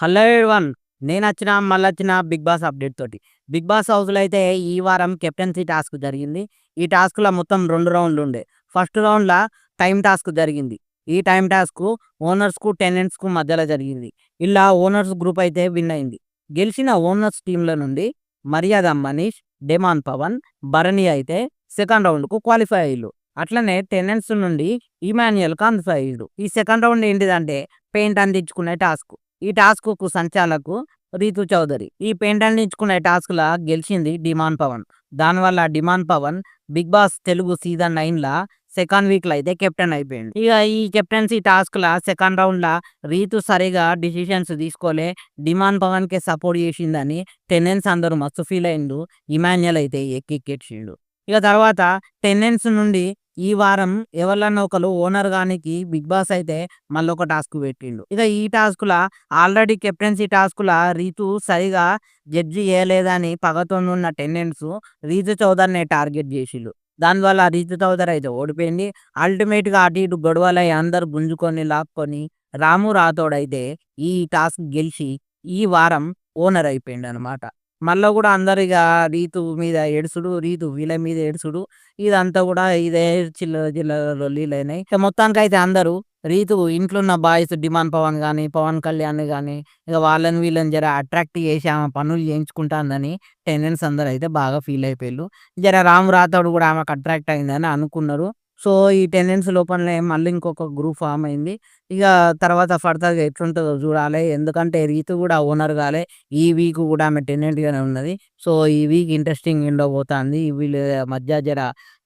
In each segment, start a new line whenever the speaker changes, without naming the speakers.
Hello everyone. నేనొచ్చిన మళ్ళొచ్చిన 'Bigg Boss' update తోటి. 'బిగ్ బాస్' హౌస్‌లో అయితే ఈ వారం కెప్టెన్సీ టాస్క్ జరిగింది. ఈ టాస్క్‌లో మొత్తం 2 రౌండ్‌లుండే. ఫస్ట్ రౌండ్‌ల టైమ్ టాస్క్ జరిగింది. ఈ టైమ్ టాస్కు ఓనర్స్‌కు, టెనెంట్స్‌కు మధ్యలో జరిగింది. ఇలా ఓనర్స్ గ్రూప్ అయితే విన్ అయింది. గెలిచిన ఓనర్స్ టీమ్‌ల నుండి మర్యాద మనీష్, డెమాన్ పవన్, భరణి అయితే సెకండ్ రౌండ్‌కు క్వాలిఫై అయ్యిల్లు. అట్లనే టెనెంట్స్ నుండి ఇమాన్యుయల్ క్వాలిఫై అయ్యిండు. ఈ సెకండ్ రౌండ్ ఏంటిదంటే పెయింట్ అందించుకునే టాస్క్. ఈ టాస్క్‌కు సంచాలకు రీతు చౌదరి. ఈ పెయింట్ అందించుకునే టాస్క్‌ల గెలిచింది డిమాండ్ పవన్. దానివల్ల demand Pavan 'Bigg Boss' Telugu season 9ల సెకండ్ వీక్‌లో అయితే కెప్టెన్ అయిపోయిండు. ఇక ఈ కెప్టెన్సీ టాస్క్‌ల సెకండ్ రౌండ్‌ల రీతు సరిగా డిసిషన్స్ తీసుకోలే. డిమాండ్ పవన్‌కే సపోర్ట్ చేసిందని టెనెంట్స్ అందరూ మస్తు ఫీల్ అయిండ్రు. ఇమాన్యుయల్ అయితే ఎక్కిచ్చిండు. ఇక తర్వాత టెనెంట్స్ నుండి ఈ వారం ఎవలన్నా ఒకళ్ళు ఓనర్ గానికి 'బిగ్ బాస్' అయితే మళ్ళొక టాస్క్ పెట్టిండు. ఇక ఈ టాస్క్‌ల ఆల్రెడీ కెప్టెన్సీ టాస్క్‌ల రీతు సరిగా జడ్జి చేయలేదని పగతోనున్న టెనెంట్స్ రీతు చౌదరినే టార్గెట్ చేసిల్లు. దానివల్ల రీతు చౌదరి అయితే ఓడిపోయింది. అల్టిమేట్‌గా అటు ఇటు గొడవలై అందరూ గుంజుకొని, లాక్కొని రాము రాథోడ్ అయితే ఈ టాస్క్ గెలిచి ఈ వారం ఓనర్ అయిపోయిండనమాట. మళ్ళా గూడా అందరిగ రీతు మీద ఏడుసుడు, రీతు వీళ్ళ మీద ఏడుసుడు, ఇదంతా గూడా ఇదే చిల్లర చిల్లర లొల్లిలయినాయి. ఇక మొత్తానికైతే అందరూ రీతు ఇంట్లో ఉన్న బాయ్స్ డిమాండ్ పవన్ గాని, పవన్ కళ్యాణ్ గాని, ఇక వాళ్ళని వీళ్ళని జర అట్రాక్ట్ చేసి ఆమె పనులు చేయించుకుంటాందని టెనెంట్స్ అందరైతే బాగా ఫీల్ అయిపోయిల్లు. జర రామ్ రాథోడ్ గూడా ఆమెకు అట్రాక్ట్ అయిందని అనుకున్నారు. సో, ఈ టెనెంట్స్ లోపలనే మళ్ళీ ఇంకొక గ్రూప్ ఫార్మ్ అయింది. ఇగ తర్వాత ఫర్దర్‌గా ఎట్లుంటదో జూడాలే. ఎందుకంటే రీతు గూడా ఓనర్ గాలే. ఈ వీక్ గూడా ఆమె టెనెంట్‌గానే ఉన్నది. సో, ఈ వీక్ ఇంట్రెస్టింగ్ ఉండబోతాంది. వీళ్ళ మధ్య జర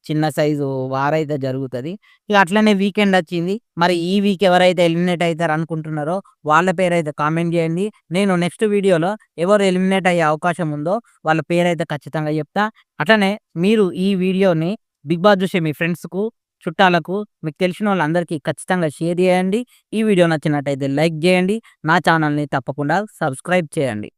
చిన్న సైజు వారైతే జరుగుతది. ఇక అట్లనే వీకెండ్ వచ్చింది. మరి ఈ వీక్ ఎవరైతే ఎలిమినేట్ అయితారు అనుకుంటున్నారో వాళ్ళ పేరైతే కామెంట్ చేయండి. నేను నెక్స్ట్ వీడియోలో ఎవరు ఎలిమినేట్ అయ్యే అవకాశం ఉందో వాళ్ళ పేరైతే ఖచ్చితంగా చెప్తా. అట్లనే మీరు ఈ వీడియోని 'బిగ్ బాస్' చూసే మీ ఫ్రెండ్స్‌కు, చుట్టాలకు, మీకు తెలిసినోళ్ళందరికీ ఖచ్చితంగా షేర్ చేయండి. ఈ వీడియో నచ్చినట్టయితే లైక్ చేయండి. నా ఛానల్‌ని తప్పకుండా సబ్స్క్రైబ్ చేయండి.